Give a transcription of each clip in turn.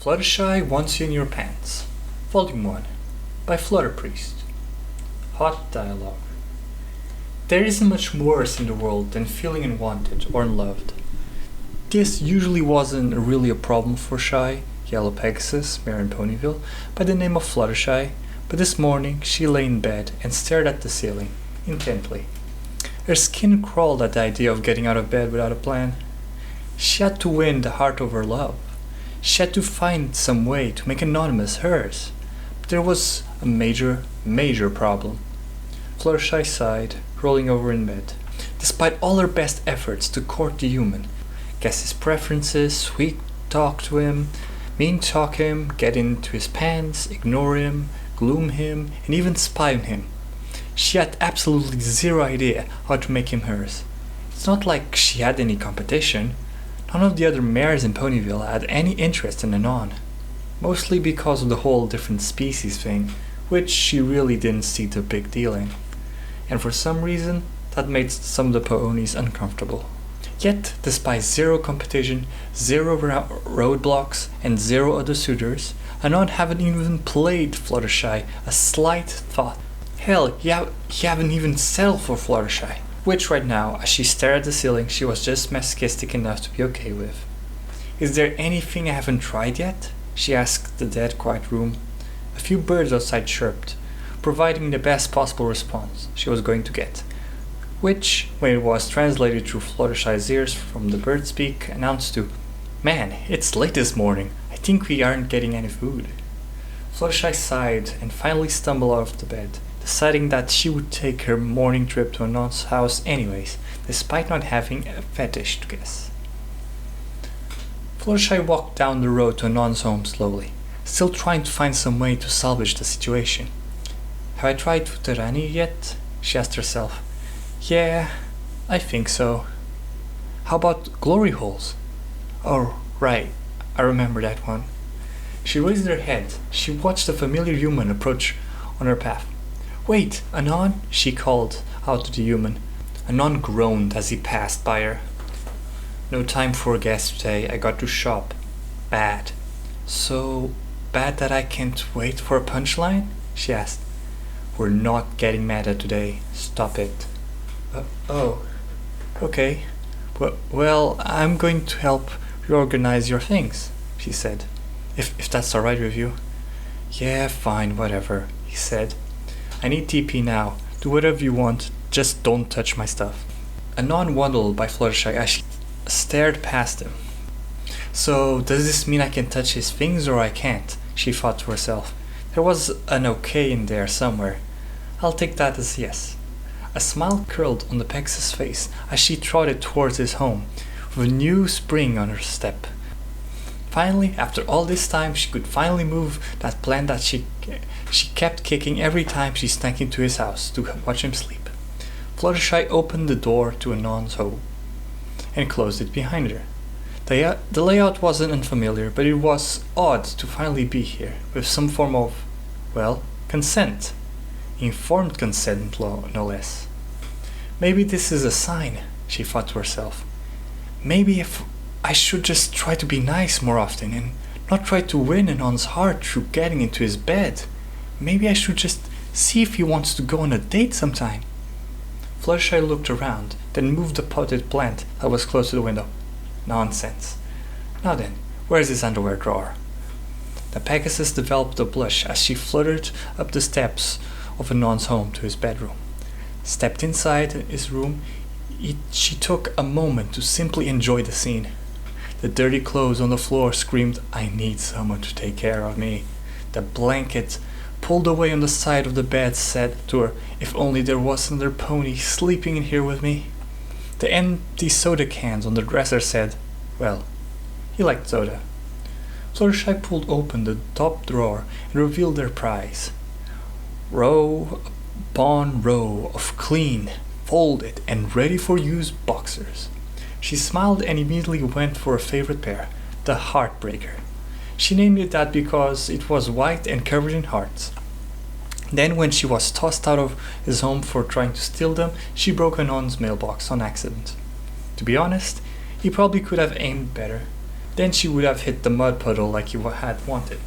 Fluttershy Wants You in Your Pants, Volume 1, by Flutterpriest. Hot Dialogue. There isn't much worse in the world than feeling unwanted or unloved. This usually wasn't really a problem for Shy, Yellow Pegasus, Mare in Ponyville, by the name of Fluttershy, but this morning she lay in bed and stared at the ceiling, intently. Her skin crawled at the idea of getting out of bed without a plan. She had to win the heart of her love. She had to find some way to make Anonymous hers. But there was a major problem. Fluttershy sighed, rolling over in bed. Despite all her best efforts to court the human, guess his preferences, sweet talk to him, mean talk him, get into his pants, ignore him, gloom him, and even spy on him, she had absolutely zero idea how to make him hers. It's not like she had any competition. None of the other mares in Ponyville had any interest in Anon, mostly because of the whole different species thing, which she really didn't see the big deal in. And for some reason, that made some of the ponies uncomfortable. Yet, despite zero competition, zero roadblocks, and zero other suitors, Anon haven't even played Fluttershy a slight thought. Hell, he haven't even settled for Fluttershy, which right now, as she stared at the ceiling, she was just masochistic enough to be okay with. Is there anything I haven't tried yet? She asked the dead quiet room. A few birds outside chirped, providing the best possible response she was going to get, which, when it was translated through Fluttershy's ears from the bird's beak, announced to, "Man, it's late this morning. I think we aren't getting any food." Fluttershy sighed and finally stumbled out of the bed, deciding that she would take her morning trip to Anon's house anyways, despite not having a fetish to guess. Fluttershy walked down the road to Anon's home slowly, still trying to find some way to salvage the situation. Have I tried Futterani yet? She asked herself. Yeah, I think so. How about glory holes? Oh, right, I remember that one. She raised her head. She watched a familiar human approach on her path. Wait, Anon, she called out to the human. Anon groaned as he passed by her. No time for guests today, I got to shop. Bad. So bad that I can't wait for a punchline? She asked. We're not getting mad at today, stop it. Oh, okay. Well, I'm going to help reorganize your things, she said. If that's alright with you. Yeah, fine, whatever, he said. I need TP now. Do whatever you want, just don't touch my stuff. Anon waddled by Fluttershy as she stared past him. So, does this mean I can touch his things or I can't? She thought to herself. There was an okay in there somewhere. I'll take that as yes. A smile curled on the Pegasus' face as she trotted towards his home, with a new spring on her step. Finally, after all this time, she could finally move that plant that she kept kicking every time she snuck into his house to watch him sleep. Fluttershy opened the door to Anon's home and closed it behind her. The layout wasn't unfamiliar, but it was odd to finally be here, with some form of, well, consent. Informed consent, no less. Maybe this is a sign, she thought to herself. Maybe if I should just try to be nice more often and not try to win Anon's heart through getting into his bed. Maybe I should just see if he wants to go on a date sometime. Fluttershy looked around, then moved the potted plant that was close to the window. Nonsense. Now then, where's his underwear drawer? The Pegasus developed a blush as she fluttered up the steps of Anon's home to his bedroom. Stepped inside his room, she took a moment to simply enjoy the scene. The dirty clothes on the floor screamed, I need someone to take care of me. The blanket pulled away on the side of the bed said to her, if only there was another pony sleeping in here with me. The empty soda cans on the dresser said, well, he liked soda. Fluttershy pulled open the top drawer and revealed their prize. Row upon row of clean, folded, and ready-for-use boxers. She smiled and immediately went for a favorite pair, the Heartbreaker. She named it that because it was white and covered in hearts. Then when she was tossed out of his home for trying to steal them, she broke Anon's mailbox on accident. To be honest, he probably could have aimed better. Then she would have hit the mud puddle like you had wanted.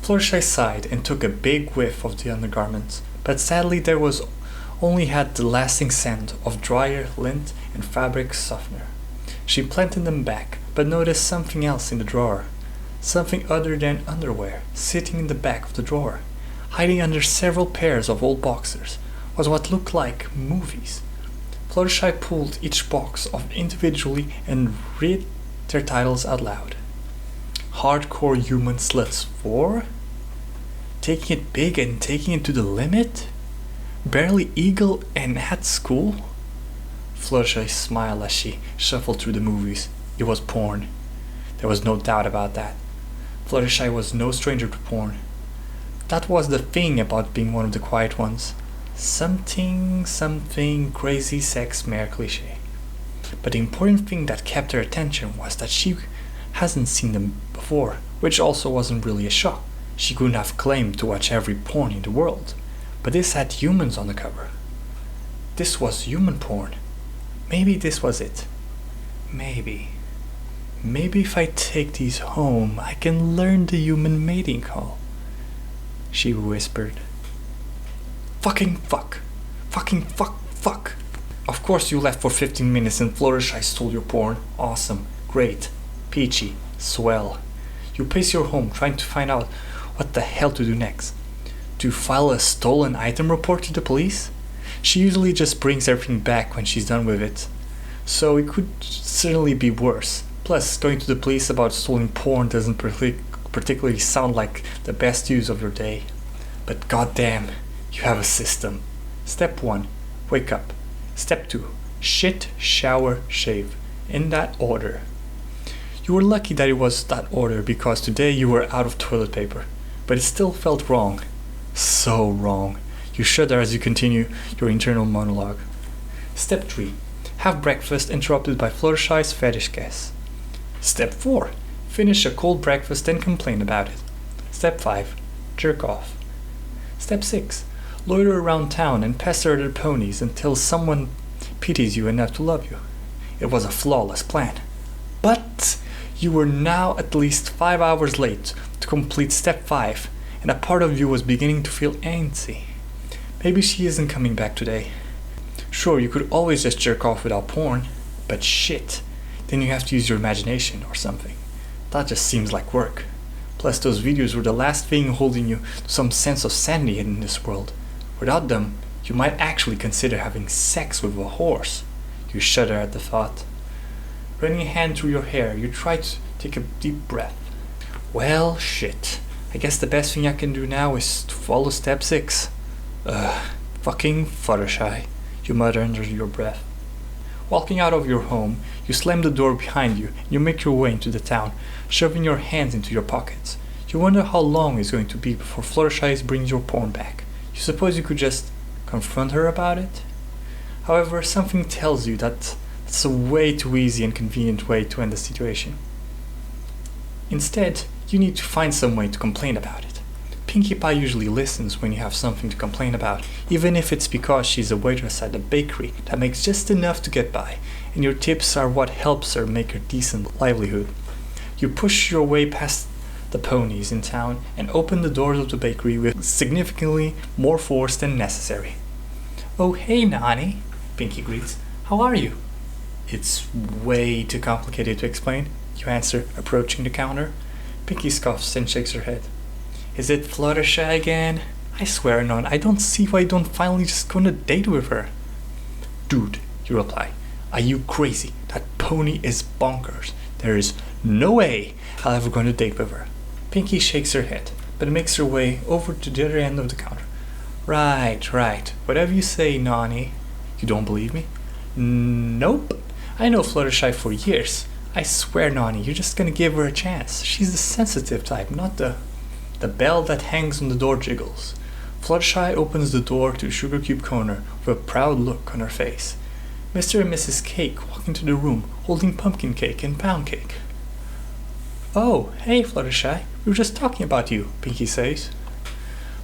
Fluttershy sighed and took a big whiff of the undergarments, but sadly there was only had the lasting scent of dryer, lint, and fabric softener. She planted them back, but noticed something else in the drawer. Something other than underwear, sitting in the back of the drawer, hiding under several pairs of old boxers, was what looked like movies. Fluttershy pulled each box off individually and read their titles out loud. Hardcore Human Sluts 4? Taking it big and taking it to the limit? Barely Eagle and at school? Fluttershy smiled as she shuffled through the movies. It was porn. There was no doubt about that. Fluttershy was no stranger to porn. That was the thing about being one of the quiet ones. Something crazy sex mare cliché. But the important thing that kept her attention was that she hasn't seen them before, which also wasn't really a shock. She couldn't have claimed to watch every porn in the world, but this had humans on the cover. This was human porn. Maybe this was it. Maybe if I take these home, I can learn the human mating call, she whispered. Fucking fuck. Fucking fuck. Of course you left for 15 minutes and Fluttershy stole your porn. Awesome. Great. Peachy. Swell. You pace your home trying to find out what the hell to do next. To file a stolen item report to the police? She usually just brings everything back when she's done with it. So it could certainly be worse. Plus, going to the police about stolen porn doesn't particularly sound like the best use of your day. But goddamn, you have a system. Step 1. Wake up. Step 2. Shit, shower, shave. In that order. You were lucky that it was that order because today you were out of toilet paper. But it still felt wrong. So wrong. You shudder as you continue your internal monologue. Step 3. Have breakfast interrupted by Fluttershy's fetish guess. Step 4. Finish a cold breakfast and complain about it. Step 5. Jerk off. Step 6. Loiter around town and pester other ponies until someone pities you enough to love you. It was a flawless plan. But you were now at least 5 hours late to complete step 5, and a part of you was beginning to feel antsy. Maybe she isn't coming back today. Sure, you could always just jerk off without porn, but shit, then you have to use your imagination or something. That just seems like work. Plus, those videos were the last thing holding you to some sense of sanity in this world. Without them, you might actually consider having sex with a horse. You shudder at the thought. Running a hand through your hair, you try to take a deep breath. Well, shit. I guess the best thing I can do now is to follow step 6. Fucking Fluttershy, you mutter under your breath. Walking out of your home, you slam the door behind you and you make your way into the town, shoving your hands into your pockets. You wonder how long it's going to be before Fluttershy brings your porn back. You suppose you could just confront her about it? However, something tells you that it's a way too easy and convenient way to end the situation. Instead, you need to find some way to complain about it. Pinkie Pie usually listens when you have something to complain about, even if it's because she's a waitress at a bakery that makes just enough to get by, and your tips are what helps her make a decent livelihood. You push your way past the ponies in town and open the doors of the bakery with significantly more force than necessary. "Oh, hey, Nani," Pinkie greets. "How are you?" "It's way too complicated to explain," you answer, approaching the counter. Pinkie scoffs and shakes her head. "Is it Fluttershy again? I swear, None, I don't see why you don't finally just go on a date with her." "Dude," you reply, "are you crazy? That pony is bonkers. There is no way I'll ever go on a date with her." Pinkie shakes her head, but makes her way over to the other end of the counter. Right. Whatever you say, Nani." "You don't believe me?" "Nope. I know Fluttershy for years. I swear, Nani, you're just gonna give her a chance. She's the sensitive type, not the bell that hangs on the door jiggles." Fluttershy opens the door to the Sugar Cube corner with a proud look on her face. Mr. and Mrs. Cake walk into the room holding pumpkin cake and pound cake. "Oh, hey, Fluttershy, we were just talking about you," Pinkie says.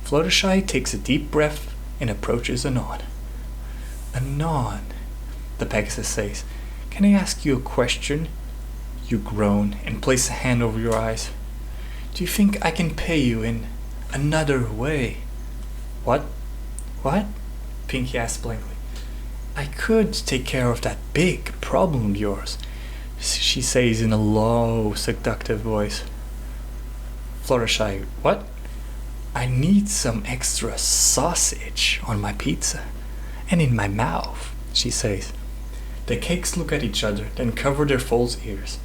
Fluttershy takes a deep breath and approaches Anon. "Anon," the Pegasus says, "can I ask you a question? you groan and place a hand over your eyes. Do you think I can pay you in another way? What? What? Pinky asked blankly. I could take care of that big problem of yours, she says in a low, seductive voice. Fluttershy, what? I need some extra sausage on my pizza and in my mouth, she says. The cakes look at each other, then cover their false ears.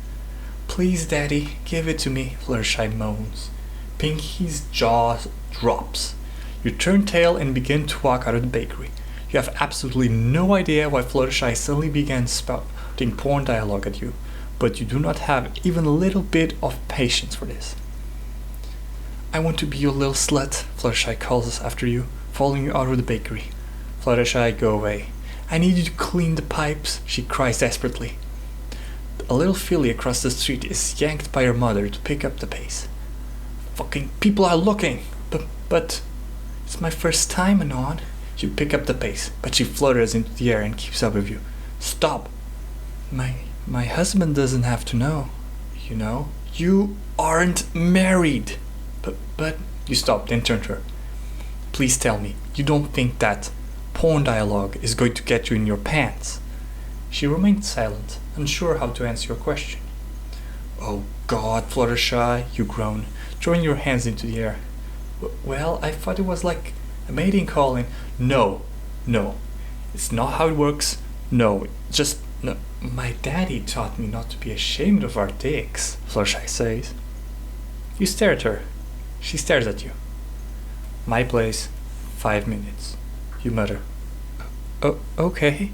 Please, Daddy, give it to me, Fluttershy moans. Pinky's jaw drops. You turn tail and begin to walk out of the bakery. You have absolutely no idea why Fluttershy suddenly began spouting porn dialogue at you, but you do not have even a little bit of patience for this. I want to be your little slut, Fluttershy calls after you, following you out of the bakery. Fluttershy, go away. I need you to clean the pipes, she cries desperately. A little filly across the street is yanked by her mother to pick up the pace. Fucking people are looking! But it's my first time, Anon. You pick up the pace, but she flutters into the air and keeps up with you. Stop! My husband doesn't have to know, you know. You aren't married! But you stop, then turn to her. Please tell me, you don't think that porn dialogue is going to get you in your pants? She remained silent, unsure how to answer your question. Oh God, Fluttershy, you groan, throwing your hands into the air. Well, I thought it was like a mating call and... No, it's not how it works. No. My daddy taught me not to be ashamed of our dicks, Fluttershy says. You stare at her. She stares at you. My place, 5 minutes. You mutter. Oh, okay.